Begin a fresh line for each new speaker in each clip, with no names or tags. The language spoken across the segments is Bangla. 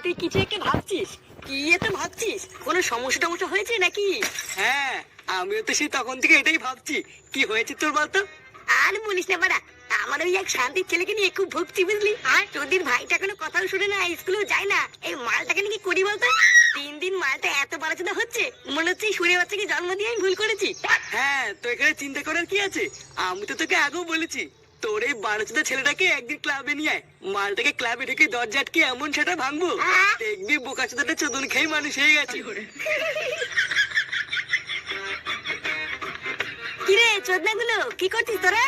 তুই কিছু একটা ভাবছিস? কি এত ভাবছিস? কোনো সমস্যা টমস্যা হয়েছে নাকি?
হ্যাঁ, আমিও তো সেই তখন থেকে এটাই ভাবছি। কি হয়েছে তোর বলতো?
আর বলিস না বাড়া, আমার ওই এক শান্তির ছেলেকে নিয়ে খুব ভুগছি বুঝলি। আর তোদের ভাইটা কোনো কথাও শুনে না, স্কুলেও যায় না। এই মালটাকে নিয়ে কি করি বলতো? দিন দিন মালটা এত বাড়াচোদা হচ্ছে, মনে হচ্ছে এই সুরে বাচ্চাকে জন্ম দিয়ে আমি ভুল করেছি।
হ্যাঁ, তো এখানে চিন্তা করার কি আছে? আমি তো তোকে আগেও বলেছি, তোর এই বারোচোদা ছেলেটাকে একদিন ক্লাবে নিয়ে আয়। মালটাকে ক্লাবে ঢুকে দরজা আটকে এমন সেটা ভাঙবো, দেখবি বোকাচোদাটা চোদন খেয়ে মানুষ হয়ে গেছে।
কিরে চোদনাগুলো, কি করছিস তোরা?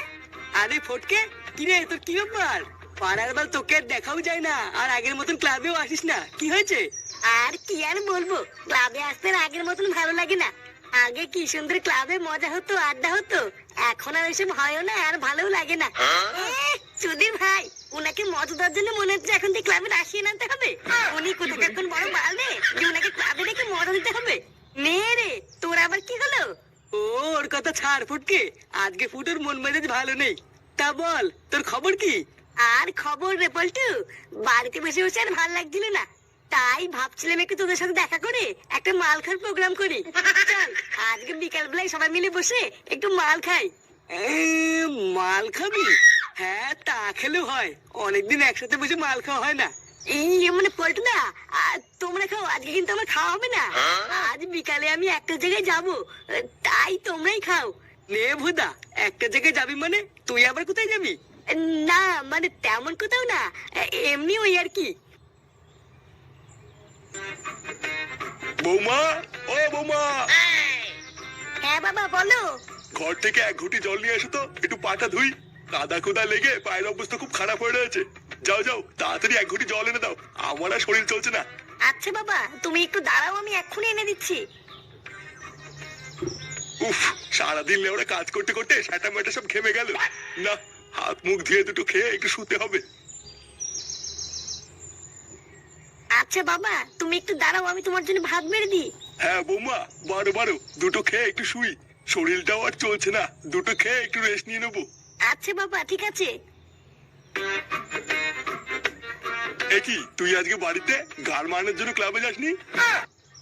আরে ফটকে, কিরে তোর কি ব্যাপার? পাড়ার বাল তোকে আর দেখাও যায় না, আর আগের মতন ক্লাবেও আসিস না, কি হয়েছে?
আর কি আর বলবো, ক্লাবে আসতে আর আগের মতন ভালো লাগে না। আগে কি সুন্দর ক্লাবে মজা হতো, আড্ডা হতো। এখন আর এসব হয়ও না, আর ভালো লাগে না। সুধীর ভাই, উনাকে মজা দেওয়ার জন্য মনে হচ্ছে এখন থেকে ক্লাবে আসিয়ে আনতে হবে। উনি কোথাকার কোন বড় বাড়বে যে উনাকে ক্লাবে রেখে মজা দিতে হবে? নে রে, তোর আবার কি হলো?
ও, ওর কথা ছাড় ফটকে, আজকে ফুটোর মন মেজাজ ভালো নেই। তা বল, তোর খবর কি?
আর খবর রে পল্টু, বাড়িতে বসে বসে আর ভাল লাগছিল না। তাই ভাবছিলাম একটু তোদের সাথে দেখা করে একটা মাল খাওয়ার প্রোগ্রাম করি। চল আজকে বিকাল বেলায় সবাই মিলে বসে একটু মাল খাই।
মাল খাবি? হ্যাঁ, তা খেলেও হয়, অনেকদিন একসাথে বসে মাল খাওয়া হয় না।
এই মানে পল্টু না, তোমরা খাও, আজকে কিন্তু আমার খাওয়া হবে না। আজ বিকালে আমি একটা জায়গায় যাব, তাই তোমরাই খাও।
নে ভুদা, একটা জায়গায় যাবি মানে? তুই আবার কোথায় যাবি?
না মানে তেমন কোথাও না, এমনি ওই আর কি।
বৌমা, ও বৌমা,
হ্যাঁ বাবা বলো।
ঘর থেকে এক ঘুঁটি জল নিয়ে এসো তো, একটু পাটা ধুই। কাদা কোদা লেগে পায়ের অবস্থা খুব খারাপ হয়ে রয়েছে। যাও যাও, তাড়াতাড়ি এক ঘুঁটি জল এনে দাও, আমার আর শরীর চলছে না।
আচ্ছা বাবা, তুমি একটু দাঁড়াও, আমি এক্ষুনি এনে দিচ্ছি।
উফ, সারাদিন লেওরা কাজ করতে করতে সাটা মাটা সব ঘেমে গেল। না, হাত মুখ ধুয়ে দুটো খেয়ে একটু শুতে হবে।
আচ্ছা বাবা, তুমি একটু দাঁড়াও, আমি তোমার জন্য ভাত বেড়ে দিই।
হ্যাঁ বৌমা, বারো বারো, দুটো খেয়ে একটু শুই। শরীরটাও আর চলছে না, দুটো খেয়ে একটু রেস্ট নিয়ে নেবো।
আচ্ছা বাবা, ঠিক আছে।
কি তুই আজকে বাড়িতে গাড় মারানোর জন্য ক্লাবে যাসনি?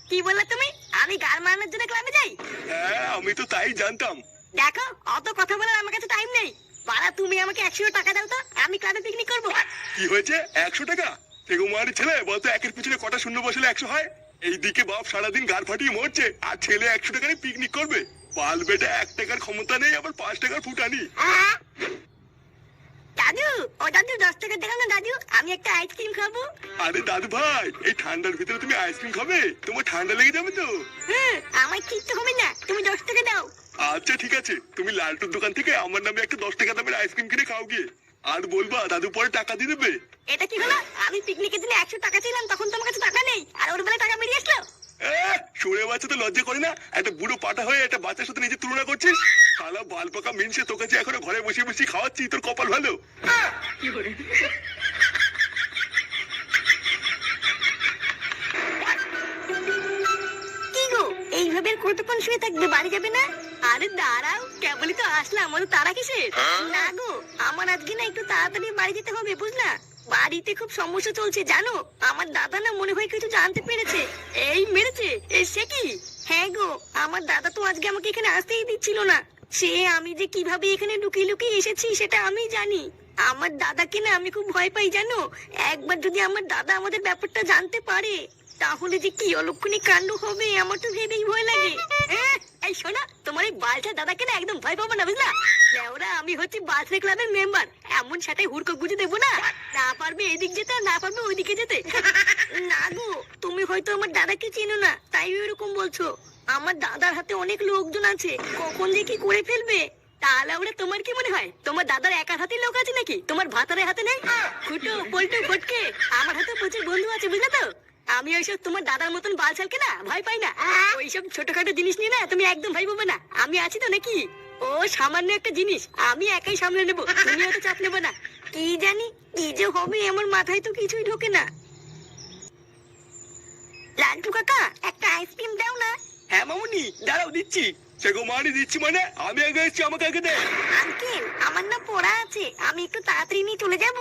কি বললা তুমি? আমি গাল মারানোর জন্য ক্লাবে যাই?
হ্যাঁ, আমি তো তাই জানতাম।
দেখো, অত কথা বলার আমার কাছে টাইম নেই। পাড়া তুমি আমাকে 100 টাকা দাও তো, আমি ক্লাবে পিকনিক করবো।
কি হয়েছে? 100 টাকা? তেগুমারি ছেলে, বলতো একের পিছনে কটা শূন্য বসলে 100 হয়? এইদিকে বাপ সারাদিন গাড় ফাটিয়ে মরছে, আর ছেলে 100 টাকায় পিকনিক করবে? বাল বেটা 1 টাকার ক্ষমতা নেই, আবার 5 টাকার ফুটানি।
দাদু, ও দাদু 10 টাকা দেখাও না দাদু, আমি একটা আইসক্রিম খাবো।
আরে দাদু ভাই, এই ঠান্ডার ভিতরে তুমি আইসক্রিম খাবে? তোমার ঠান্ডা লেগে যাবে তো।
আমার কিচ্ছু হবে না, তুমি 10 টাকা দাও।
আচ্ছা ঠিক আছে, তুমি লালটুর দোকান থেকে আমার নামে একটা 10 টাকা দামের আইসক্রিম কিনে খাও গিয়ে। আর বলবা দাদু পরে টাকা দিয়ে দেবে।
এটা কি হলো? আমি পিকনিকের দিনে 100 টাকা ছিলাম, তখন তোমার কাছে টাকা নেই, আর ওর বেলায় টাকা বেরিয়ে আসলো।
শুনে বাচ্চা তো লজ্জা করে না? একটা বুড়ো পাটা হয়ে একটা বাচ্চার সাথে নিজে তুলনা করছিস? শালা বাল পাকা মিনসে, তোকে যে এখনো ঘরে বসে বসে খাওয়াচ্ছি, তোর কপাল ভালো।
কি গো, এইভাবে আর কতক্ষণ শুয়ে থাকবে, বাড়ি যাবে না? আরে দাঁড়াও, কেবলই তো আসলাম, আমাদের তারা কিসের? না গো, আমার আজকে না একটু তাড়াতাড়ি বাড়ি যেতে হবে, বুঝলা? বাড়িতে খুব সমস্যা চলছে জানো। আমার দাদা না মনে হয় কিছু জানতে পেরেছে, এই মেরেছে। সে কি? হ্যাঁ গো, আমার দাদা তো আজকে আমাকে এখানে আসতেই দিচ্ছিল না। সে আমি যে কিভাবে এখানে লুকিয়ে লুকিয়ে এসেছি সেটা আমি জানি। আমার দাদাকে না আমি খুব ভয় পাই জানো। একবার যদি আমার দাদা আমাদের ব্যাপারটা জানতে পারে, তাহলে যে কি অলক্ষণী কাণ্ড হবে আমার তো ভেবেই ভয় লাগে। এই শোনা, তোমার এই বালছা দাদাকে না একদম ভয় পাবো না, বুঝলা? ওরা আমি হচ্ছি বালছা ক্লাবের মেম্বার, এমন সাথে হুড়কো গুজে দেবো না। না পারবে এদিক যেতে, না পারবে ওইদিকে যেতে। না গো, তুমি হয়তো আমার দাদাকে চেনো না, তাই ওইরকম বলছো। আমার দাদার হাতে অনেক লোকজন আছে, কখন যে কি করে ফেলবে। তাহলে ওরা তোমার কি মনে হয় তোমার দাদার একার হাতে লোক আছে নাকি? তোমার ভাতারের হাতে নেই? ফুটো পল্টু ফটকে, আমার হাতে প্রচুর বন্ধু আছে, বুঝলে তো? আমি ওইসব তোমার দাদার মতন বালছালকে না ভয় পাই না। ওইসব ছোটখাটো জিনিস নিয়ে না তুমি একদম ভয় পাবে না, আমি আছি তো নাকি? ও সামান্য একটা জিনিস, আমি একাই সামলে নেবো, তুমি অত চাপ নেবো না। কি জানি কি যে হবে, আমার মাথায় তো কিছুই ঢোকে না। লালটু কাকা, একটা আইসক্রিম দাও না।
হ্যাঁ মামুনি, দাঁড়াও দিচ্ছি।
তেগুমারি দিচ্ছি মানে? আমি আগে এসেছি, আমাকে আগে দে।
আঙ্কেল, আমার না পড়া আছে, আমি একটু তাড়াতাড়ি নিয়ে চলে যাব।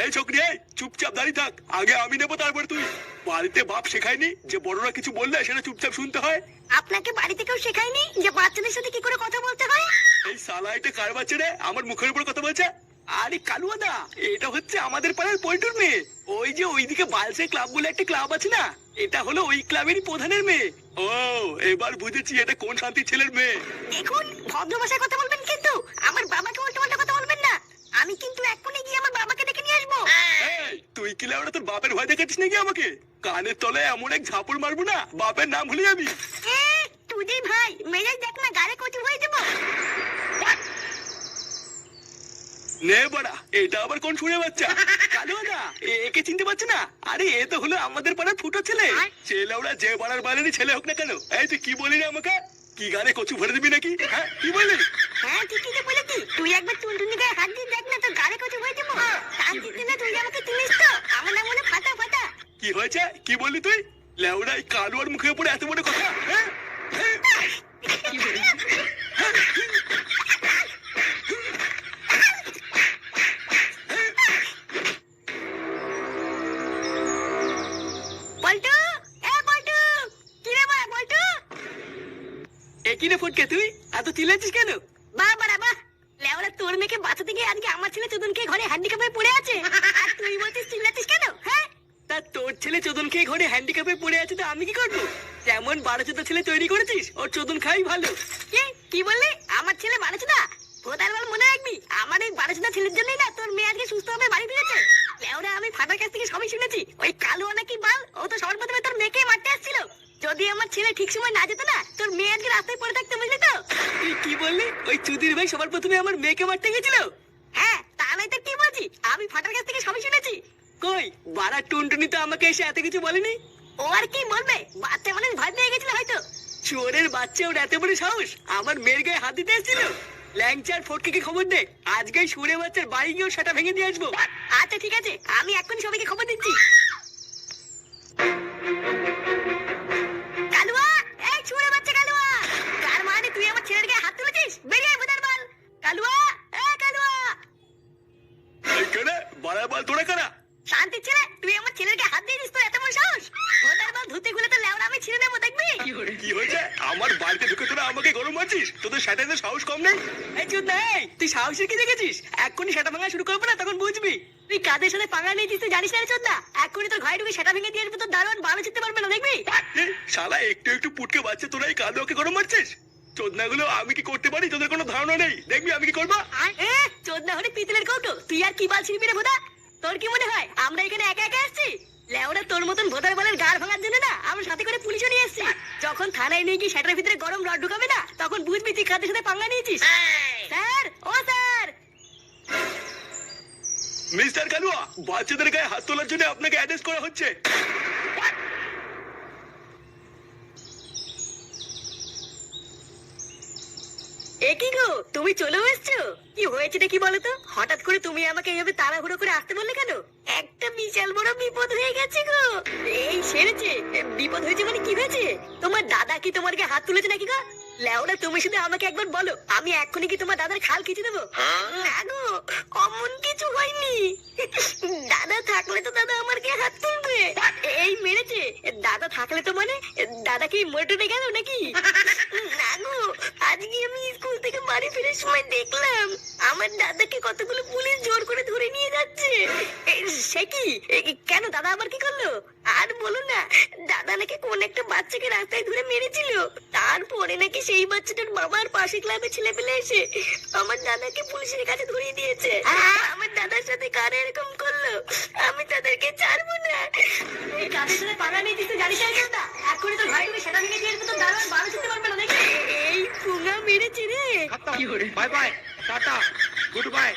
এই ছোকরি, এই চুপচাপ দাঁড়িয়ে থাক। আগে আমি নেবো, তারপর তুই। বাড়িতে বাপ শেখায়নি যে বড়রা কিছু বললে সেটা চুপচাপ শুনতে হয়?
আপনাকে বাড়িতে কেউ শেখায়নি যে বাচ্চাদের সাথে কি করে কথা বলতে হয়?
এই শালা এটা কার বাচ্চা রে, আমার মুখের উপর কথা বলছে?
আরে কালুয়াদা, এটা হচ্ছে আমাদের পাড়ার পল্টুর মেয়ে। ওই যে ওইদিকে বালসে ক্লাব বলে একটা ক্লাব আছে না, এটা হলো ওই ক্লাবেরই প্রধানের মেয়ে।
ও, এবার বুঝেছি এটা কোন শান্তির ছেলের মেয়ে।
দেখুন, ভদ্র ভাষায় কথা বলবেন, কিন্তু আমার বাবাকে উল্টো পাল্টা কথা বলবেন না। আমি কিন্তু এক্ষুনি গিয়ে আমার বাবাকে ডেকে নিয়ে আসবো।
এই, তুই কি লেওড়া তোর বাপের ভয় দেখাচ্ছিস নাকি আমাকে? কানের তলে এমন এক ঝাপড় মারবো না, বাপের নাম ভুলে যাবি।
তুই ভাই মেজাজ দেখ না, গাড়ি কচু হয়ে যাবো।
নে বড়া, এটা আবার কোন শুনে বাচ্চা?
কালুয়াদা, একে চিনতে পারছো না? আরে এ তো হলো আমাদের পাড়ার ফুটো ছেলে।
ছেলে ওরা যে পাড়ার বাইরেরই ছেলে হোক না কেন। এই তুই কি বলি রে আমাকে? কি গানে কচু ভরে দিবি নাকি? হ্যাঁ, কি বললি?
হ্যাঁ, ঠিকই তো বলেছি। তুই একবার টুনটুনি গায়ে হাত দিয়ে দেখ না, তোর গাড়ি কচু হয়ে যাবো। শান্তিতে না তুই আমাকে চিনিস তো? আমার নাম হলো ফাটা ফাটা।
কি হয়েছে? কি বললি তুই? লেওড়া, এই কালুয়ার মুখের উপরে এত বড় কথা? হ্যাঁ?
পল্টু, পল্টু, কি রে বাবা পল্টু?
একই রে ফটকে, তুই এত চিল্লাচ্ছিস কেন?
বাহ বাড়া বাহ, লেওরা তোর মেয়েকে বাঁচাতে গিয়ে আজকে আমার ছেলে চোদনকে ঘরে হ্যান্ডিক্যাপে পড়ে আছে, আর তুই বলছিস চিল্লাচ্ছিস কেন? হ্যাঁ,
তা তোর ছেলে চোদন খেয়ে ঘরে হ্যান্ডিক্যাপে পড়ে আছে, তো আমি কি করবো? তেমন 12 ছেলে তৈরি করেছিস, ওর চোদন খাই ভালো।
কি বললি? আমার ছেলে বাড়াচোদা? ভোদার বল মনে রাখবি, আমার এই বাড়াচোদা ছেলের জন্যই না তোর মেয়ে আজকে সুস্থ ভাবে বাড়ি ফিরেছে। লেওরা, আমি ফাটার কাছ থেকে সবই শুনেছি। ওই কালুয়া নাকি বাল, ও তো সবার প্রথমে তোর মেয়েকে মারতে আসছিল। যদি আমার ছেলে ঠিক সময় না যেত না, তোর মেয়ে আজকে রাস্তায় পড়ে থাকতে, বুঝলি তো?
তুই কি বললি? ওই চুদির ভাই সবার প্রথমে আমার মেয়েকে মারতে গেছিল?
হ্যাঁ, তা নয় তো কি বলছি? আমি ফাটার কাছ থেকে সবই শুনেছি।
কই, বাড়ার টুনটুনি তো আমাকে এসে এত কিছু বলেনি।
ও আর কি বলবে, বাচ্চা মানুষ ভয় পেয়ে গেছিল হয়তো।
চোরের বাচ্চা, ওর এত বড় সাহস আমার মেয়ের গায়ে হাত দিতে এসেছিল। ল্যাংচার ফটকে খবর দে, আজকে সুরে বাচ্চার বাড়ি গিয়েও সেটা ভেঙে দিয়ে আসবো।
আচ্ছা ঠিক আছে, আমি এক্ষুনি সবাইকে খবর দিচ্ছি। কালুয়া, এই ছুঁড়ে বাচ্চা কালুয়া, কার মানে তুই আমার ছেলের গায়ে হাত তুলেছিস? বেরিয়ে আয় ভোদার বাল। কালুয়া, কালুয়া।
এই কেনে? বাড়ার বাল তোরা কারা?
শান্তির ছেলে, তুই আমার ছেলের গায়ে হাত দিয়েছিস, তোর এত বড় সাহস? ভোদার বাল, ধুতে গুলে তো লেওড়া আমি ছিঁড়ে নেবো, দেখবি?
কি হয়েছে? আমার বাড়িতে ঢুকে তোরা আমাকে গরম মারছিস? তোদের সাথে সাহস কম নেই?
এই চুদ নাই, তুই সাহসের কি দেখেছিস? এক্ষুনি সেটা ভাঙা শুরু করবো না, তখন বুঝবি।
তুই কাদের সাথে পাঙ্গা নিয়েছিস তুই জানিস না রে চোদনা? এক্ষুনি তোর ঘরে ঢুকে সেটা ভেঙে দিয়ে আসবো, তোর দারোয়ান ভালো চিনতে পারবে না, দেখবি?
শালা, একটু একটু পুটকে বাচ্চা তোরা এই কালুয়াকে গরম মারছিস? চোদনাগুলো আমি কি করতে পারি তোদের কোনো ধারণা নেই। দেখবি আমি কি করবো।
চোদনা হলে পিতলের কৌটো, তুই আর কি বাল ছিড়বি রে ভোদা? তোর কি মনে হয় আমরা এখানে একা একা আসছি? লেওরা, তোর মতন ভোদার বলের গাড় ভাঙার জন্য না আমরা সাথে করে পুলিশও নিয়ে এসেছি। যখন থানায় নিয়ে গিয়ে সেটার ভিতরে গরম রড ঢুকাবে না, তখন বুঝবি তুই কাদের সাথে পাঙ্গা নিয়েছিস। স্যার, ও স্যার।
মিস্টার কালুয়া, বাচ্চাদের গায়ে হাত তোলার জন্য আপনাকে অ্যারেস্ট করা হচ্ছে।
এ কি গো, তুমি চলে এসছো? কি হয়েছে কি বলো তো? হঠাৎ করে তুমি আমাকে এইভাবে তাড়াহুড়ো করে আসতে বললে কেন? একটা বিশাল বড় বিপদ হয়ে গেছে গো। এই সেরেছে? বিপদ হয়েছে মানে কি হয়েছে? তোমার দাদা কি তোমার গায়ে হাত তুলেছে নাকি গো? লেওরা, তুমি শুধু আমাকে একবার বলো, আমি এক্ষুনি কি তোমার দাদার খাল খিচে দেবো। না গো, অমন কিছু হয়নি। দাদা থাকলে তো দাদা আমার গায়ে হাত তুলবে। এই মেরেছে? দাদা থাকলে তো মানে দাদা কি মরে টরে গেল নাকি? না গো, আজকে আমি স্কুল থেকে বাড়ি ফেরার সময় দেখলাম আমার দাদাকে কতগুলো পুলিশ জোর করে ধরে নিয়ে যাচ্ছে। সে কি? কেন, দাদা আবার কি করলো? আর বলো না, দাদা নাকি কোন একটা বাচ্চাকে রাস্তায় ধরে মেরেছিল। তারপরে নাকি সেই বাচ্চাটার বাবার পাশে ক্লাবে ছেলে পেলে এসে আমার দাদাকে পুলিশের কাছে ধরিয়ে দিয়েছে। আমার দাদার সাথে কারা এরকম করলো, আমি তাদেরকে ছাড়বো না। এই কাদের সাথে পাড়া নিয়ে দিতে জানিস না? এক্ষুনি তোর ভাই তুমি সেটা ভেঙে দিয়ে তো দারুণ ভালো চিনতে পারবে না, নাকি? এই পুঙ্গা মেরেছে রে।
Bye bye, tata, good bye.